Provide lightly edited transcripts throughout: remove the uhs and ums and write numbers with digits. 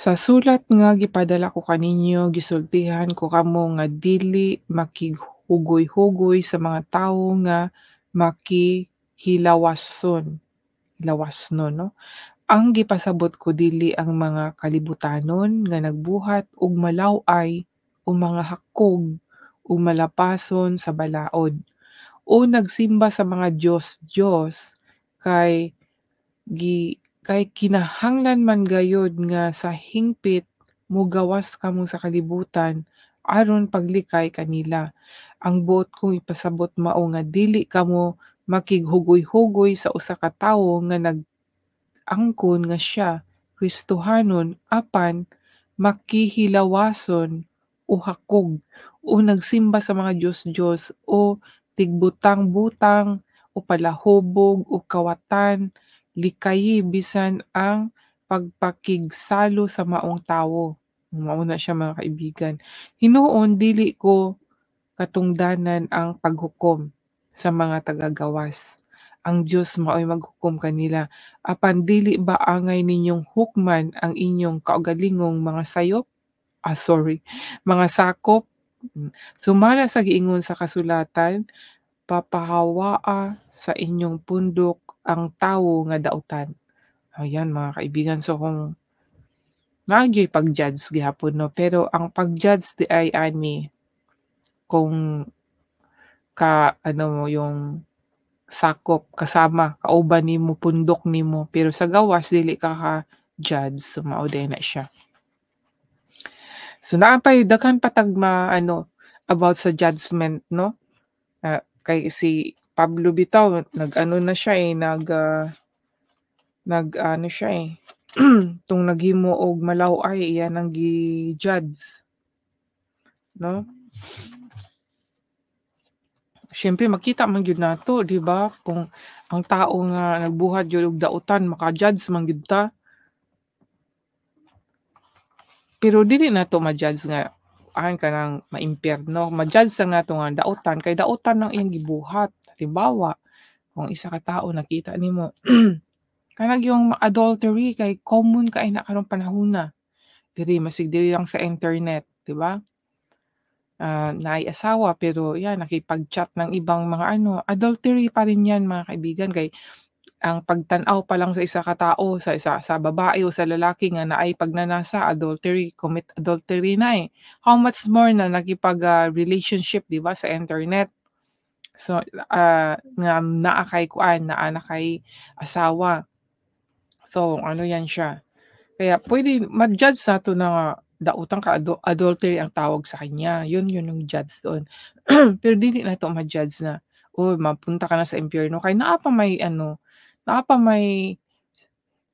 Sa sulat nga gipadala ko kaninyo gisultihan ko kamo nga dili makighugoy-hugoy sa mga tawo nga makihilawason hilawasnon 'no. Ang gipasabot ko dili ang mga kalibutanon nga nagbuhat og malaw-ay o mga hakog o malapason sa balaod o nagsimba sa mga diyos-diyos kay kay kinahanglan man gayud nga sa hingpit mogawas kamo sa kalibutan aron paglikay kanila. Ang buot kong ipasabot mao nga dili kamo makighugoy-hugoy sa usa ka tawo nga nag-angkon nga siya Kristohanon apan makihilawason o hakog o nagsimba sa mga diyos-diyos o tigbutang-butang o palahubog o kawatan likayi bisan ang pagpakigsalo sa maong tawo. Mao na siya mga kaibigan. Hinuon dili ko katungdanan ang paghukom sa mga tagagawas. Ang Diyos mao'y maghukom kanila. Apan dili ba angay ninyong hukman ang inyong kaugalingong mga sayop? Sorry, mga sakop? Sumala sa giingon sa kasulatan, papahawaa sa inyong pundok ang tawo nga dautan. Ayan mga kaibigan, so kung naadyo'y pag-judge gihapon 'no, pero ang pag-judge di ay ani kung ano mo yung sakop kasama kauban nimo, pundok nimo, pero sa gawas dili ka ka-judge, so mao din na siya. So naa pa'y daghan pa tag ano about sa judgment 'no, kay si Pablo bitaw nag-ano na siya, nag-ano siya, tung naghimo og malaw-ay iyan ang gi-judge 'no. Siyempre makita man gyud nato 'di ba, kung ang tao nga nagbuhat gyud og dautan maka-judge man gyud ta. Pero dili nato ma-judge nga ka ng maimpyerno, ma-judge lang nato nga dautan kay dautan lang iyang gibuhat. Halimbawa, kung isa ka tawo nakita nimo kanang yung adultery kay common kay na karong panahona. Diri lang sa internet, 'di ba? Naay asawa pero yan nakipag-chat ng ibang mga ano, adultery pa rin yan mga kaibigan kay ang pagtan-aw pa lang sa isa ka tao, sa babae o sa lalaki nga naay pagnanasa, commit adultery na, eh. How much more na relationship 'di ba sa internet. So, nga naa kay kuan, naa na kay asawa. So, ano yan siya. Kaya pwede ma-judge nato na nga daotang ka adultery ang tawag sa kanya, yun yung judge doon. Pero dili nato ma-judge na, "Uy mapunta ka na sa impyerno," kay naa pa may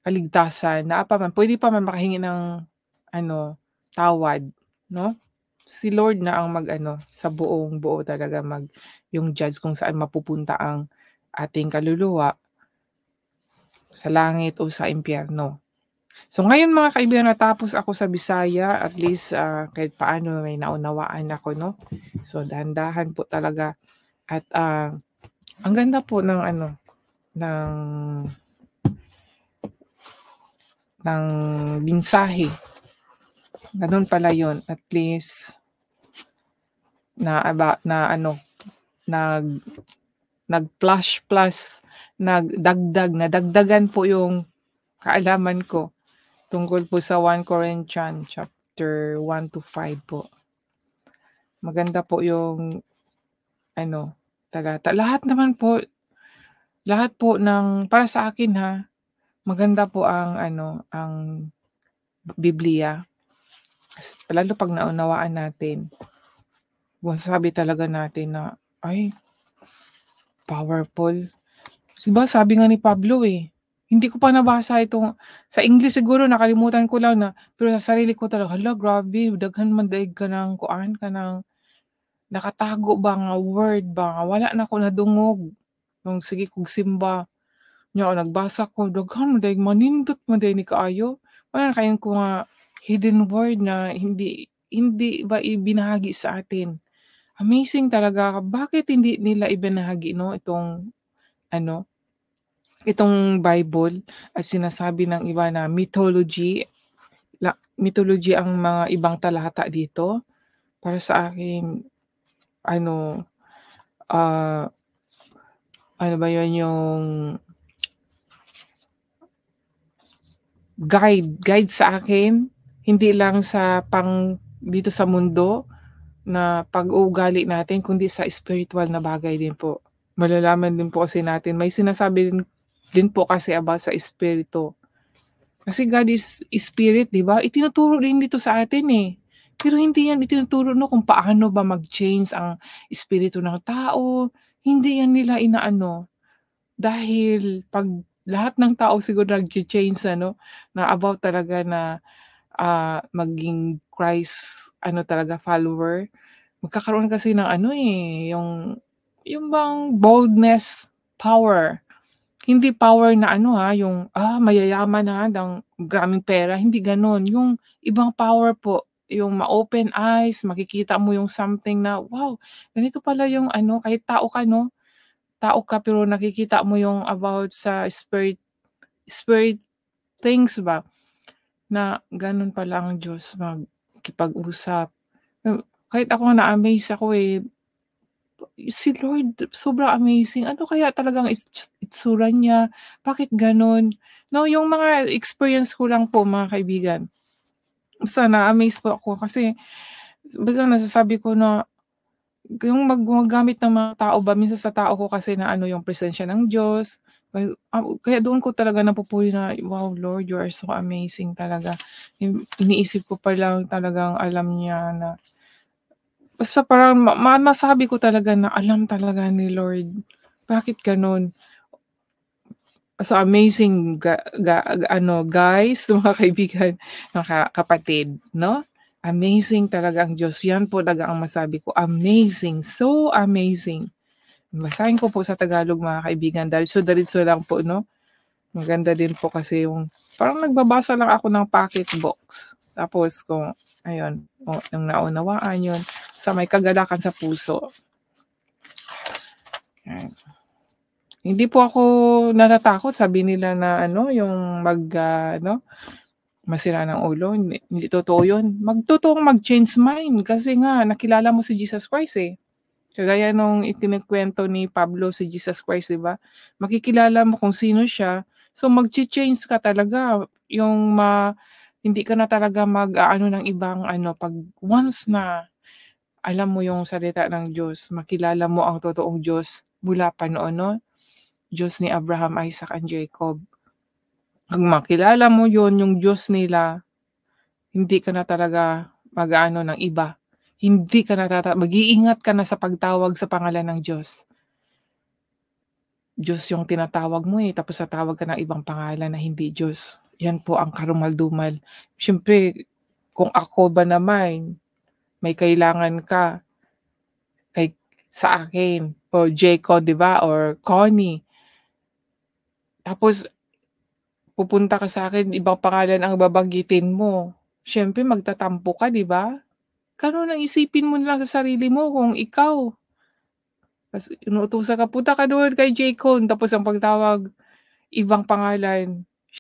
kaligtasan, naa pa man puwede pa man makahingi ng ano, tawad 'no. Si Lord na ang mag-ano, sa buong-buo talaga yung judge kung saan mapupunta ang ating kaluluwa, sa langit o sa impyerno. So ngayon mga kaibigan natapos ako sa Bisaya at least, kahit paano may naunawaan ako 'no. So dahan-dahan po talaga at, ang ganda po ng ano, ng ng mensahe. Gano'n pala 'yun at least na ano, nag nag-flash plus, nadagdagan po yung kaalaman ko tungkol po sa 1 Corinthians chapter 1 to 5 po. Maganda po yung ano, talata. Lahat po ng para sa akin ha, maganda po ang ano, ang Biblia. Lalo 'pag naunawaan natin, masasabi talaga natin na, ay powerful. 'Di ba sabi nga ni Pablo, hindi ko pa nabasa itong sa English siguro nakalimutan ko lang na, pero sa sarili ko talaga, hala grabe daghan man daig kanang kuan, kanang nakatago ba nga word ba nga wala na ko nadungog. Nung sige kog simba, nya nagbasa ko daghan man daig manindot man daig ni kaayo. Parang kayon ko nga hidden word na hindi hindi ba ibinahagi sa atin. Amazing talaga, bakit hindi nila ibinahagi 'no, itong ano, itong Bible at sinasabi ng iba na mythology, mythology ang mga ibang talata dito. Para sa akin ano, ah, ano ba 'yun, yung guide sa akin, hindi lang sa dito sa mundo na pag-uugali natin kundi sa spiritual na bagay din po. Malalaman din po kasi natin may sinasabi din po kasi about sa espiritu. Kasi God is spirit, 'di ba? Itinuturo din dito sa atin, eh. Pero hindi yan itinuturo 'no kung paano ba mag-change ang espiritu ng tao, hindi yan nila inaano. Dahil 'pag lahat ng tao siguro nagcha-change ano, na about talaga na, maging Christ ano talaga follower, magkakaroon kasi ng ano, eh, yung bang boldness, power. Hindi power na ano, yung, mayayaman, ng maraming pera, hindi gano'n. Yung ibang power po, yung ma-open eyes, makikita mo yung something na, wow, ganito pala yung ano, kahit tao ka 'no, tao ka pero nakikita mo yung about sa spirit things ba, na gano'n pala ang Diyos makikipag-usap. Kahit ako nga na-amaze ako, eh. Si Lord sobrang amazing. Ano kaya talagang itsura niya, bakit gano'n? 'No, yung mga experience ko lang po mga kaibigan. Basta na-amaze po ako kasi basta nasasabi ko na yung gumagamit ng mga tao ba minsan sa tao ko kasi na ano yung presensya ng Diyos, kaya doon ko talaga napupuri na, "Wow Lord, you are so amazing talaga." Iniisip ko pa lang talagang alam niya na basta parang masabi ko talaga na alam talaga ni Lord. Bakit gano'n? So, amazing ano guys, mga kaibigan, mga kapatid 'no? Amazing talaga ang Diyos, 'yan po talaga ang masabi ko, amazing, so amazing. Basahin ko po sa Tagalog mga kaibigan, diretso-diretso lang po 'no? Maganda din po kasi yung parang nagbabasa lang ako ng pocket books. Tapos kung ayun, yung naunawaan yun, sa may kagalakan sa puso. Yan. Hindi po ako natatakot sabi nila na ano, yung ano, masira ng ulo, hindi totoo yun. Totoong mag-change mind kasi nga nakilala mo si Jesus Christ, eh. Kagaya nung ikinukuwento ni Pablo si Jesus Christ, 'di ba? Makikilala mo kung sino siya, so magcha-change ka talaga, yung hindi ka na talaga mag-aano ng ibang ano, 'pag once na alam mo yung salita ng Diyos, makilala mo ang totoong Diyos mula pa noon 'no, Diyos ni Abraham, Isaac, and Jacob. 'Pag makilala mo yun, yung Diyos nila, hindi ka na talaga mag-aano ng iba. Hindi ka na mag-iingat ka na sa pagtawag sa pangalan ng Diyos. Diyos yung tinatawag mo, eh, tapos tatawag ka ng ibang pangalan na hindi Diyos. Yan po ang karumal-dumal. Siyempre kung ako ba naman, may kailangan ka kay sa akin o Jayco 'di ba or Connie, tapos pupunta ka sa'kin ibang pangalan ang babanggitin mo, siyempre magtatampo ka 'di ba? Gano'n ang isipin mo na lang sa sarili mo kung ikaw, ta's inuutusan ka, "Punta ka do'n kay Jaycon," tapos ang pagtawag ibang pangalan.